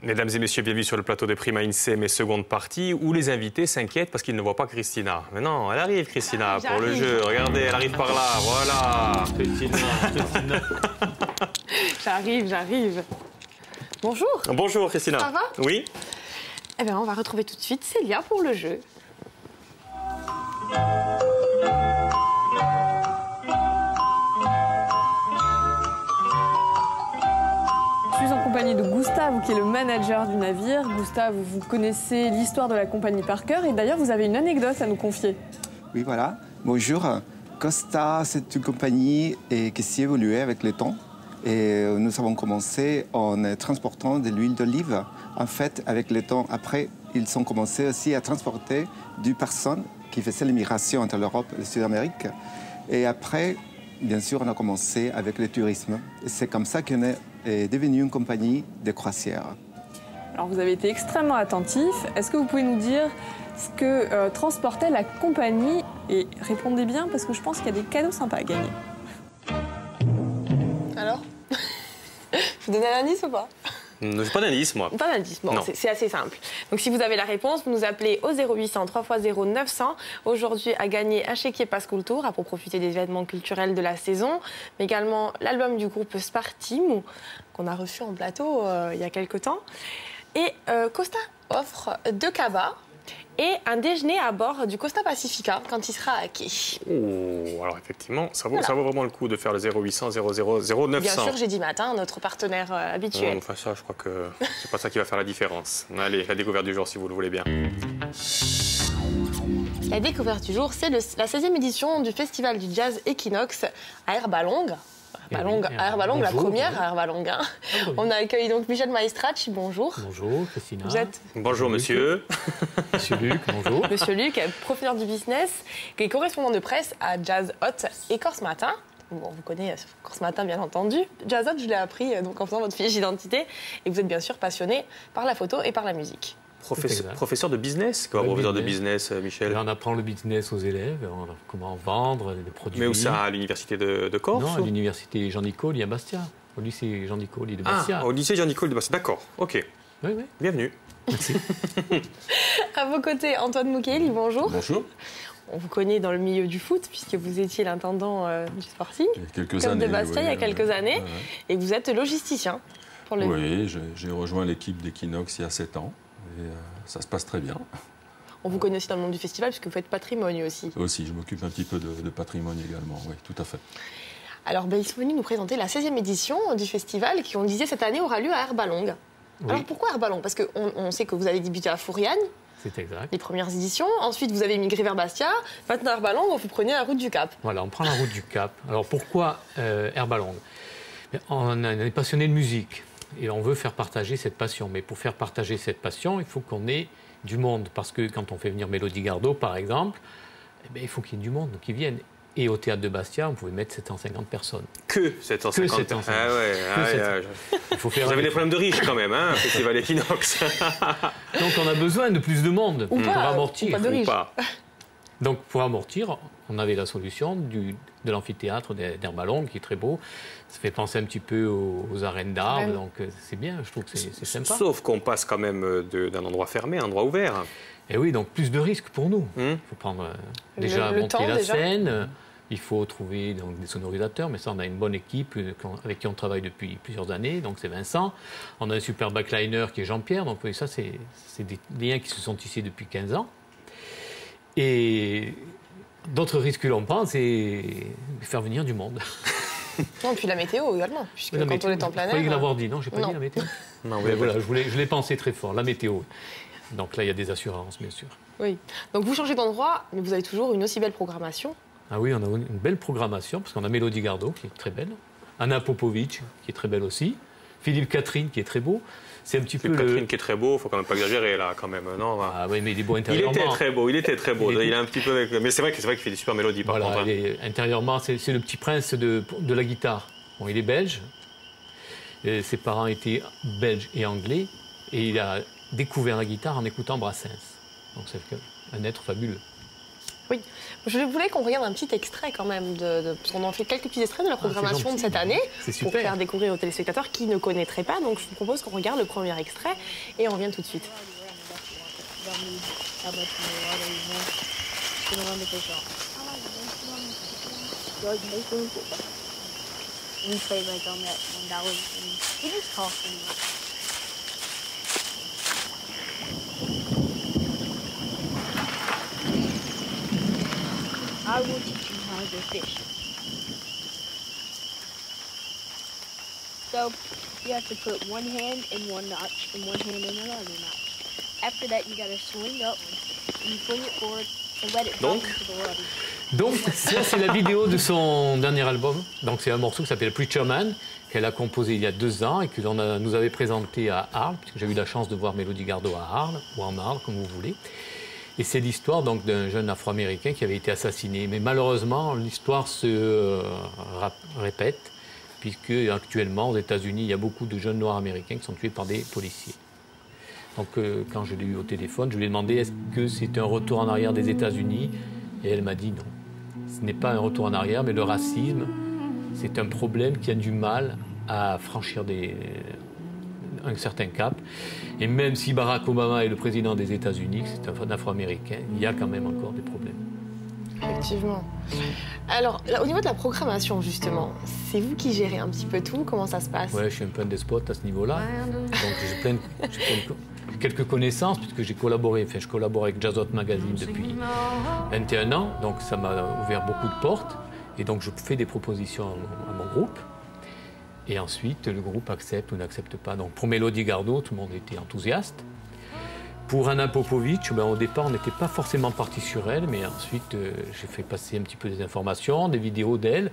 Mesdames et messieurs, bienvenue sur le plateau de Prima INSEE, mais seconde partie, où les invités s'inquiètent parce qu'ils ne voient pas Christina. Mais non, elle arrive, Christina, pour le jeu. Regardez, elle arrive par là, voilà. Christina. J'arrive. Bonjour. Bonjour, Christina. Ça va? Oui. Eh bien, on va retrouver tout de suite Célia pour le jeu. Je suis en compagnie de Gustave, qui est le manager du navire. Gustave, vous connaissez l'histoire de la compagnie par cœur et d'ailleurs, vous avez une anecdote à nous confier. Oui, voilà. Bonjour. Costa, c'est une compagnie qui s'est évoluée avec le temps. Et nous avons commencé en transportant de l'huile d'olive. En fait, avec le temps, après, ils ont commencé aussi à transporter du personnes qui faisaient l'immigration entre l'Europe et le Sud-Amérique. Et après, bien sûr, on a commencé avec le tourisme. Et c'est comme ça qu'on est devenu une compagnie de croisière. Alors, vous avez été extrêmement attentif. Est-ce que vous pouvez nous dire ce que transportait la compagnie? Et répondez bien, parce que je pense qu'il y a des cadeaux sympas à gagner. Alors? Je vous donne un indice ou pas? J'ai pas d'indice, moi. Pas d'indice, bon, c'est assez simple. Donc si vous avez la réponse, vous nous appelez au 0800 3x0 900. Aujourd'hui, à gagner un chéquier Passe-Culture pour profiter des événements culturels de la saison, mais également l'album du groupe Spartim, qu'on a reçu en plateau il y a quelques temps. Et Costa offre 2 cabas et un déjeuner à bord du Costa Pacifica quand il sera à quai. Oh, alors effectivement, ça vaut vraiment le coup de faire le 0800 00 0900. Bien sûr, j'ai dit matin, notre partenaire habituel. Enfin ça, je crois que c'est pas ça qui va faire la différence. Allez, la découverte du jour, si vous le voulez bien. La découverte du jour, c'est la 16e édition du Festival du Jazz Equinox à Herbalong. Herbalong, la première à Herbalong. Hein. On accueille donc Michel Maestracci, bonjour. Bonjour, Christina. Vous êtes... Bonjour, monsieur. Monsieur Luc, bonjour. Monsieur Luc, professeur du business, qui est correspondant de presse à Jazz Hot et Corse Matin. Bon, vous connaissez Corse Matin, bien entendu. Jazz Hot, je l'ai appris donc, en faisant votre fiche d'identité. Et vous êtes bien sûr passionné par la photo et par la musique. Professeur de business? Quoi, professeur de business, Michel? On apprend le business aux élèves, comment vendre des produits. Mais où ça? À l'université de Corse? Non, à l'université Jean-Nicole, à Bastia. Au lycée Jean-Nicole de Bastia. Ah, au lycée Jean-Nicole de Bastia, d'accord, ok. Oui. Bienvenue. Merci. À vos côtés, Antoine Moukeli, bonjour. Bonjour. On vous connaît dans le milieu du foot, puisque vous étiez l'intendant du Sporting, comme de Bastia, il y a quelques années, et vous êtes logisticien. Oui, j'ai rejoint l'équipe d'Equinox il y a 7 ans. Et ça se passe très bien. On vous connaît aussi dans le monde du festival, puisque vous faites patrimoine aussi. Aussi, je m'occupe un petit peu de patrimoine également, oui, tout à fait. Alors, ils sont venus nous présenter la 16e édition du festival, qui, on le disait, cette année aura lieu à Herbalong. Oui. Alors, pourquoi Herbalong? Parce qu'on sait que vous avez débuté à Fouriane. C'est exact. Les premières éditions. Ensuite, vous avez migré vers Bastia. Maintenant, Herbalong, vous prenez la route du Cap. Voilà, on prend la route du Cap. Alors, pourquoi Herbalong? On est passionné de musique. Et on veut faire partager cette passion. Mais pour faire partager cette passion, il faut qu'on ait du monde. Parce que quand on fait venir Mélodie Gardot, par exemple, il faut qu'il y ait du monde qui vienne. Et au théâtre de Bastia, on pouvait mettre 750 personnes. Que 750 personnes. Ah ouais, vous avez des problèmes de riches quand même, hein, Festival Equinox. Donc on a besoin de plus de monde pour amortir. Ou pas de riches. Donc pour amortir, on avait la solution de l'amphithéâtre d'Herbalong, qui est très beau. Ça fait penser un petit peu aux arènes d'arbres, donc c'est bien, je trouve que c'est sympa. Sauf qu'on passe quand même d'un endroit fermé à un endroit ouvert. Et oui, donc plus de risques pour nous. Il faut prendre déjà monter la scène, il faut trouver donc, des sonorisateurs, mais ça on a une bonne équipe avec qui on travaille depuis plusieurs années, donc c'est Vincent. On a un super backliner qui est Jean-Pierre, donc oui, ça c'est des liens qui se sont tissés depuis 15 ans. Et d'autres risques que l'on prend, c'est faire venir du monde. Non, puis la météo également, puisque quand on est en plein air... Vous croyez l'avoir dit, non, j'ai pas dit la météo. Non, mais voilà, je l'ai pensé très fort, la météo. Donc là, il y a des assurances, bien sûr. Oui, donc vous changez d'endroit, mais vous avez toujours une aussi belle programmation. Ah oui, on a une belle programmation, parce qu'on a Mélodie Gardot, qui est très belle, Anna Popovic, qui est très belle aussi, Philippe Catherine, qui est très beau. C'est un petit peu Catherine qui est très beau, il faut quand même pas exagérer là, quand même, non? Ah oui, mais il est beau intérieurement. Il était très beau. Il est un petit peu, mais c'est vrai qu'il fait des super mélodies par contre. Intérieurement, c'est le petit prince de la guitare. Bon, il est belge. Ses parents étaient belges et anglais, et il a découvert la guitare en écoutant Brassens. Donc c'est un être fabuleux. Oui, je voulais qu'on regarde un petit extrait quand même, parce qu'on en fait quelques petits extraits de la programmation de cette année, pour faire découvrir aux téléspectateurs qui ne connaîtraient pas. Donc je vous propose qu'on regarde le premier extrait et on revient tout de suite. I will teach you how to fish. So, you have to put one hand in one notch and one hand in another notch. After that, you gotta swing up, and you fling it forward, and let it drop into the water. Donc, ça, c'est la vidéo de son dernier album. Donc, c'est un morceau qui s'appelle Preacher Man, qu'elle a composé il y a 2 ans et que nous avait présenté à Arles, puisque j'ai eu la chance de voir Mélodie Gardot à Arles, ou en Arles, comme vous voulez. Et c'est l'histoire donc d'un jeune Afro-Américain qui avait été assassiné. Mais malheureusement, l'histoire se répète, puisque actuellement, aux États-Unis, il y a beaucoup de jeunes Noirs américains qui sont tués par des policiers. Donc, quand je l'ai eu au téléphone, je lui ai demandé est-ce que c'est un retour en arrière des États-Unis, et elle m'a dit non. Ce n'est pas un retour en arrière, mais le racisme, c'est un problème qui a du mal à franchir un certain cap. Et même si Barack Obama est le président des États-Unis, c'est un Afro-Américain, il y a quand même encore des problèmes. Effectivement. Alors, là, au niveau de la programmation, justement, c'est vous qui gérez un petit peu tout? Comment ça se passe? Ouais, je suis un peu un despote à ce niveau-là. Donc, j'ai quelques connaissances, puisque je collabore avec Jazzot Magazine depuis 21 ans. Donc, ça m'a ouvert beaucoup de portes. Et donc, je fais des propositions à mon groupe. Et ensuite, le groupe accepte ou n'accepte pas. Donc, pour Mélodie Gardot, tout le monde était enthousiaste. Pour Anna Popovic, au départ, on n'était pas forcément parti sur elle, mais ensuite, j'ai fait passer un petit peu des informations, des vidéos d'elle.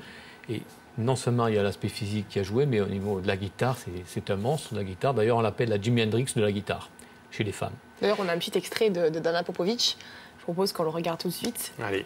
Et non seulement il y a l'aspect physique qui a joué, mais au niveau de la guitare, c'est un monstre de la guitare. D'ailleurs, on l'appelle la Jimi Hendrix de la guitare, chez les femmes. D'ailleurs, on a un petit extrait d'Anna Popovic. Je propose qu'on le regarde tout de suite. Allez.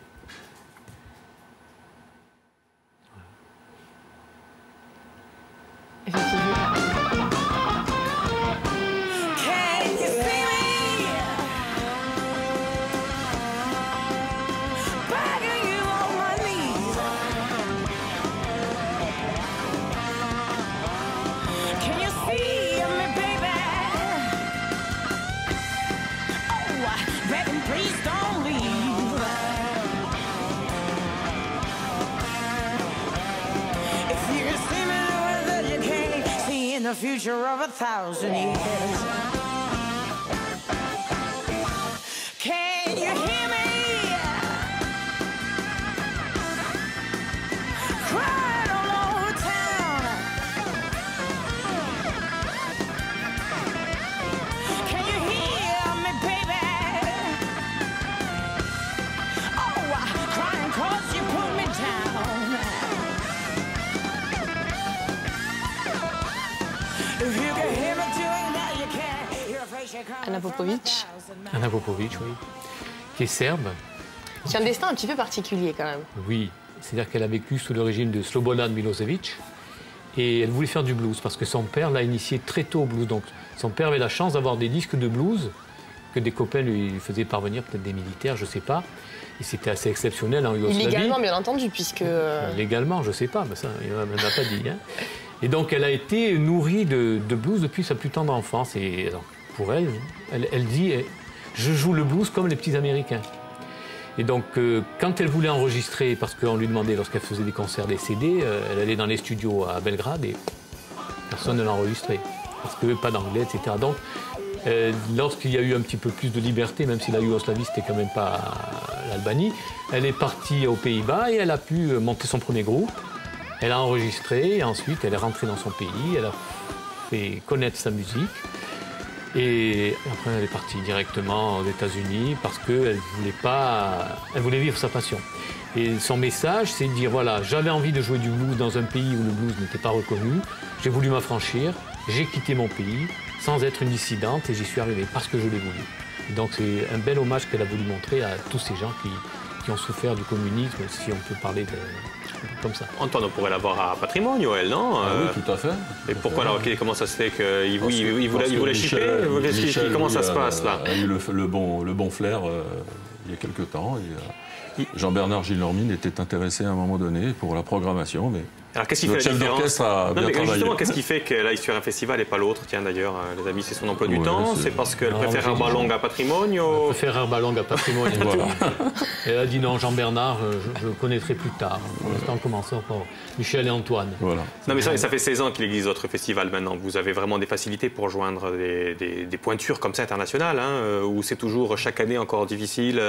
The future of 1,000 years. Can you hear me? Crying all over town. Can you hear me, baby? Oh, crying 'cause you put me down. Anna Popovic. Anna Popovic, oui. Qui est serbe. Qui a un destin un petit peu particulier quand même. Oui, c'est-à-dire qu'elle a vécu sous le régime de Slobodan Milosevic et elle voulait faire du blues parce que son père l'a initiée très tôt au blues. Donc son père avait la chance d'avoir des disques de blues que des copains lui faisaient parvenir, peut-être des militaires, je ne sais pas. Et c'était assez exceptionnel en Yougoslavie. Illégalement, bien entendu, puisque... Légalement, je ne sais pas, mais ça, il ne m'en a pas dit. Hein. Et donc elle a été nourrie de blues depuis sa plus tendre enfance. Et alors, pour elle, elle dit « Je joue le blues comme les petits Américains ». Et donc, quand elle voulait enregistrer, parce qu'on lui demandait, lorsqu'elle faisait des concerts, des CD, elle allait dans les studios à Belgrade et personne ne l'enregistrait. Parce que pas d'anglais, etc. Donc, lorsqu'il y a eu un petit peu plus de liberté, même si la Yougoslavie, c'était quand même pas l'Albanie, elle est partie aux Pays-Bas et elle a pu monter son premier groupe. Elle a enregistré et ensuite, elle est rentrée dans son pays, elle a fait connaître sa musique. Et après, elle est partie directement aux États-Unis parce qu'elle voulait vivre sa passion. Et son message, c'est de dire, voilà, j'avais envie de jouer du blues dans un pays où le blues n'était pas reconnu. J'ai voulu m'affranchir j'ai quitté mon pays sans être une dissidente et j'y suis arrivée parce que je l'ai voulu. Et donc c'est un bel hommage qu'elle a voulu montrer à tous ces gens qui ont souffert du communisme, si on peut parler comme ça. Antoine, on pourrait l'avoir à Patrimoine, elle, non? Oui, tout à fait. Et pourquoi alors, comment ça se fait qu'il voulait chipper? Comment ça se passe là? Il a eu le bon flair il y a quelque temps. Jean-Bernard Gillenormand était intéressé à un moment donné pour la programmation, mais alors, qu'est-ce qui fait la différence? Chef d'orchestre a bien travaillé. Justement, qu'est-ce qui fait qu'elle aille sur un festival et pas l'autre? Tiens, d'ailleurs, les amis, c'est son emploi du temps. C'est parce qu'elle préfère Herbalong à Patrimoine? Elle préfère Herbalong à Patrimoine. Voilà. Elle a dit non, Jean-Bernard, je connaîtrai plus tard. Pour l'instant, commençons par Michel et Antoine. Voilà. Non, mais ça fait 16 ans qu'il existe d'autres festivals maintenant. Vous avez vraiment des facilités pour joindre des pointures comme ça internationales, où c'est toujours chaque année encore difficile.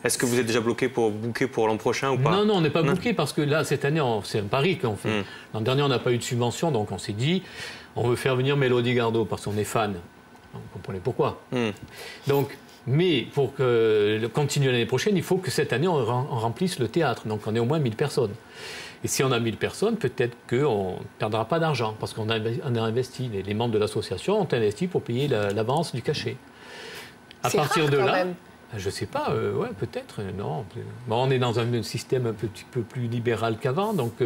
Est-ce que vous êtes déjà booké pour l'an prochain ou pas? Non, on n'est pas booké parce que là, cette année, c'est un pari qu'on fait. L'an dernier, on n'a pas eu de subvention, donc on s'est dit, on veut faire venir Mélodie Gardot parce qu'on est fan. Vous comprenez pourquoi. Donc, mais pour continuer l'année prochaine, il faut que cette année, on remplisse le théâtre. Donc on est au moins 1000 personnes. Et si on a 1000 personnes, peut-être qu'on ne perdra pas d'argent parce qu'on a investi. Les membres de l'association ont investi pour payer l'avance du cachet. À partir de là. Même. Je ne sais pas, ouais, peut-être, non. Bon, on est dans un système un petit peu plus libéral qu'avant, donc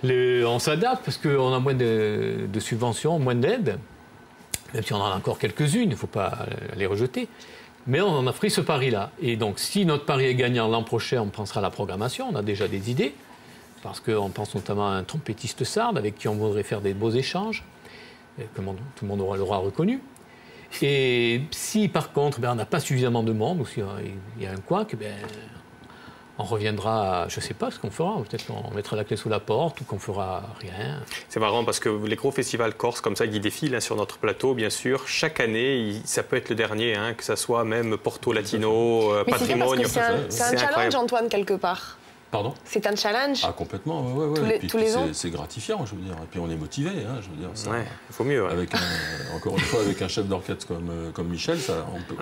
on s'adapte parce qu'on a moins de subventions, moins d'aides, même si on en a encore quelques-unes, il ne faut pas les rejeter. Mais on en a pris ce pari-là. Et donc, si notre pari est gagnant l'an prochain, on pensera à la programmation, on a déjà des idées, parce qu'on pense notamment à un trompettiste sarde avec qui on voudrait faire des beaux échanges, que tout le monde l'aura reconnu. Et si par contre on n'a pas suffisamment de monde, ou s'il y a un couac, on reviendra à, je ne sais pas ce qu'on fera, peut-être qu'on mettra la clé sous la porte ou qu'on fera rien. C'est marrant parce que les gros festivals corses comme ça qui défilent sur notre plateau, bien sûr, chaque année, ça peut être le dernier, que ça soit même Porto Latino, Patrimoine. C'est un challenge, Antoine, quelque part. Pardon ? C'est un challenge. Ah, complètement, ouais. Tous les ans. C'est gratifiant, je veux dire. Et puis on est motivé, je veux dire. Ça, ouais, il faut mieux. Ouais. Encore une fois, avec un chef d'orchestre comme Michel, ça, on peut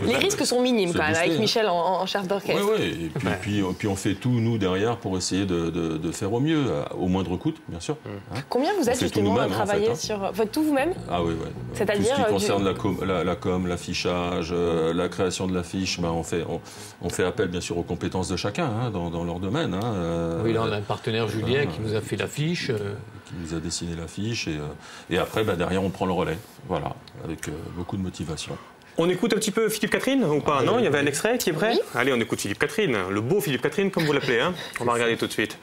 les risques sont minimes quand même, avec Michel en chef d'orchestre. Oui. Et puis on fait tout, nous, derrière, pour essayer de faire au mieux, au moindre coût, bien sûr. Combien vous êtes justement à travailler sur... Faites tout vous-même ? Ah oui. C'est-à-dire tout ce qui concerne la com, l'affichage, la création de l'affiche, on fait appel, bien sûr, aux compétences de chacun, dans leur domaine. Oui, là, on a un partenaire, Julien, qui nous a fait l'affiche. Qui nous a dessiné l'affiche. Et après, derrière, on prend le relais. Voilà, avec beaucoup de motivation. On écoute un petit peu Philippe Catherine ou pas? Non, il y avait un extrait qui est prêt? Oui. Allez, on écoute Philippe Catherine, le beau Philippe Catherine, comme vous l'appelez. On va regarder tout de suite.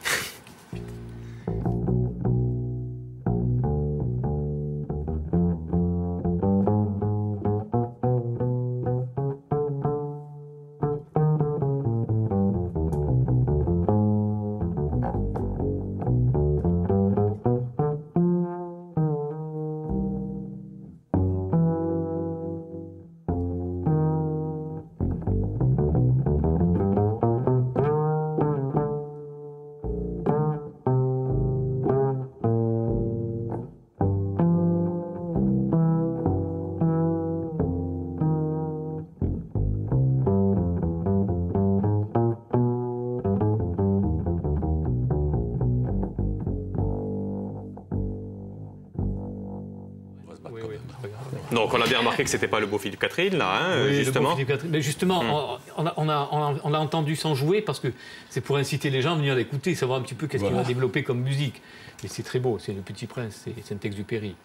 Donc on a bien remarqué que c'était pas le beau Philippe Catherine là, oui, justement. Le beau Philippe Catherine. Mais justement, on l'a entendu sans jouer parce que c'est pour inciter les gens à venir l'écouter, savoir un petit peu qu'est-ce qu'il va développer comme musique. Mais c'est très beau, c'est Le Petit Prince, c'est Saint-Exupéry.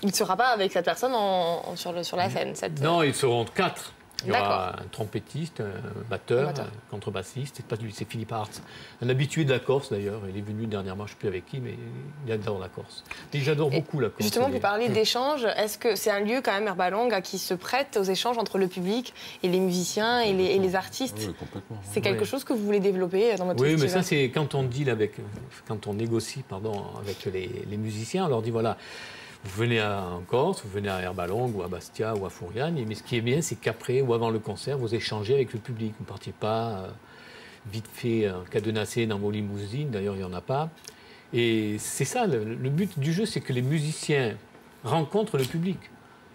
Il ne sera pas avec cette personne sur la scène. Non, ils seront 4. Il y aura un trompettiste, un batteur, un contrebassiste, c'est Philippe Hartz. Un habitué de la Corse d'ailleurs, il est venu dernièrement, je ne sais plus avec qui, mais il adore la Corse. Et j'adore beaucoup la Corse. Justement, vous parlez d'échanges, est-ce que c'est un lieu quand même, Herbalong, qui se prête aux échanges entre le public et les musiciens et les artistes? Oui, complètement. C'est quelque chose que vous voulez développer dans votre festival? Oui, mais ça c'est quand on négocie avec les musiciens, on leur dit voilà, vous venez en Corse, vous venez à Herbalong ou à Bastia ou à Fouriane, mais ce qui est bien, c'est qu'après ou avant le concert, vous échangez avec le public. Vous ne partiez pas vite fait cadenassé dans vos limousines, d'ailleurs il n'y en a pas. Et c'est ça, le but du jeu, c'est que les musiciens rencontrent le public.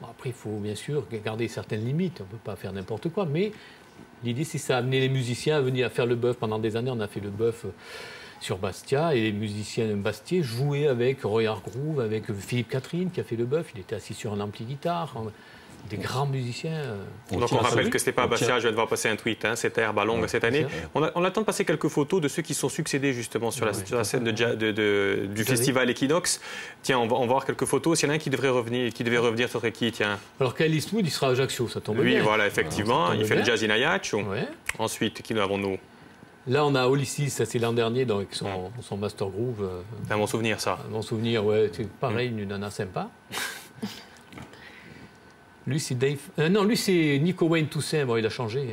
Bon, après, il faut bien sûr garder certaines limites, on ne peut pas faire n'importe quoi, mais l'idée c'est ça, amener les musiciens à venir faire le bœuf. Pendant des années, on a fait le bœuf sur Bastia, et les musiciens bastiais jouaient avec Roy Hargrove, avec Philippe Catherine qui a fait le bœuf, il était assis sur un ampli guitare, des grands musiciens. Donc on rappelle que ce n'était pas à Bastia, je viens de voir passer un tweet, hein, c'était Herbe à Longue cette année. On a le temps de passer quelques photos de ceux qui sont succédés justement sur la scène du festival Equinox. Tiens, on va voir quelques photos. S'il y en a un qui devait revenir, ce serait qui, tiens? Alors Kyle Eastwood, il sera à Ajaccio, ça tombe bien. Oui, voilà, effectivement, il fait le jazz in Ajaccio. Ouais. Ensuite, qui nous avons-nous? Là, on a Olysses, ça c'est l'an dernier, donc son Master Groove. C'est un bon souvenir, ça. Un bon souvenir, ouais, c'est pareil, une nana sympa. Lui, c'est Dave. Non, lui, c'est Nico Wayne Toussaint. Bon, il a changé.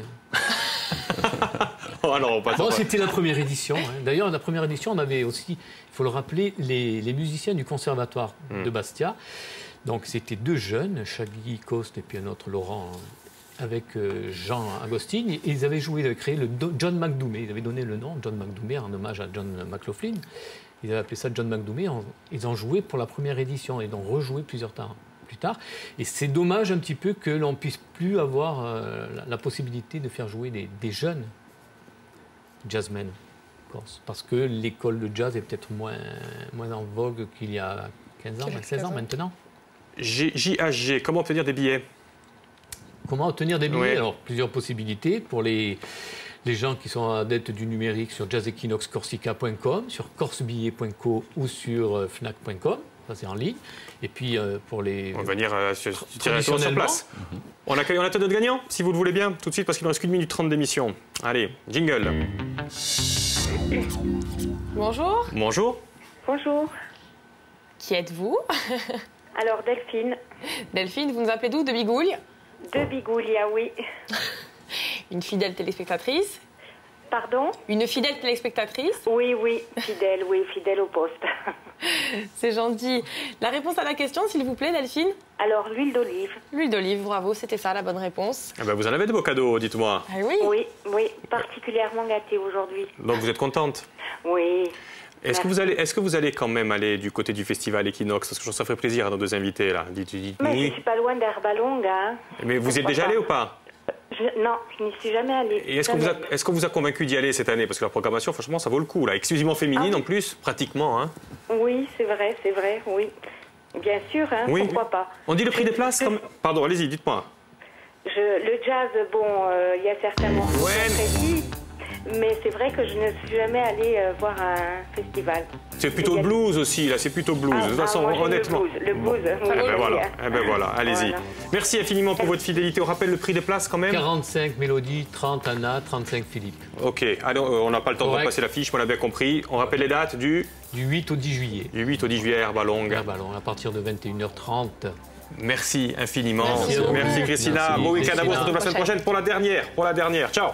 Oh non, pas bon, c'était la première édition. Hein. D'ailleurs, la première édition, on avait aussi, il faut le rappeler, les musiciens du conservatoire de Bastia. Donc, c'était 2 jeunes, Shaggy Coste et puis un autre, Laurent, avec Jean Agostine. Et ils avaient créé le John McDoumé. Ils avaient donné le nom John McDoumé en hommage à John McLaughlin. Ils avaient appelé ça John McDoumé. Ils ont joué pour la première édition et ils ont rejoué plusieurs temps plus tard. Et c'est dommage un petit peu que l'on ne puisse plus avoir la possibilité de faire jouer des jeunes jazzmen, parce que l'école de jazz est peut-être moins en vogue qu'il y a 15 ans, 16 ans maintenant. JHG, comment obtenir des billets? Comment obtenir des billets? Alors, plusieurs possibilités pour les gens qui sont adeptes du numérique sur jazzequinoxcorsica.com, sur corsebillet.co ou sur fnac.com. Ça, c'est en ligne. Et puis, pour les... On va venir sur place. On attend notre gagnant, si vous le voulez bien, tout de suite, parce qu'il ne reste qu'1 minute 30 d'émission. Allez, jingle. Bonjour. Bonjour. Bonjour. Qui êtes-vous? Alors, Delphine. Delphine, vous nous appelez d'où? De Bigouille? De Bigouille, ah oui. Une fidèle téléspectatrice? Pardon? Une fidèle téléspectatrice? Oui, fidèle au poste. C'est gentil. La réponse à la question, s'il vous plaît, Delphine? Alors, l'huile d'olive. L'huile d'olive, bravo, c'était ça la bonne réponse. Ah ben vous en avez de beaux cadeaux, dites-moi. Ah oui? Oui, particulièrement gâtée aujourd'hui. Donc vous êtes contente? Oui. Est-ce que vous allez quand même aller du côté du festival Equinox? Parce que ça ferait plaisir à nos deux invités, là. Mais je suis pas loin d'Herbe à Longue, hein. Mais vous y êtes déjà allé ou pas? Non, je n'y suis jamais allée. Et est-ce qu'on vous a convaincu d'y aller cette année? Parce que la programmation, franchement, ça vaut le coup, là. Exclusivement féminine, en plus, pratiquement, hein. Oui, c'est vrai, oui. Bien sûr, hein, oui. Pourquoi pas. On dit le prix des places comme... Pardon, allez-y, dites-moi. Le jazz, bon, il y a certainement... précis, mais c'est vrai que je ne suis jamais allée voir un festival. C'est plutôt le blues aussi, là, c'est plutôt blues. De toute façon, honnêtement. Le blues, oui. Voilà, allez-y. Voilà. Merci infiniment pour votre fidélité. On rappelle le prix des places quand même? 45 Mélodie, 30 Anna, 35 Philippe. Ok, allez, on n'a pas le temps de repasser la fiche, mais on a bien compris. On rappelle les dates du 8 au 10 juillet. Du 8 au 10 juillet, Herbe à Longue. Herbe à Longue, à partir de 21h30. Merci infiniment. Merci Christina. Bon week-end à vous. On se retrouve la semaine prochaine pour la dernière. Ciao.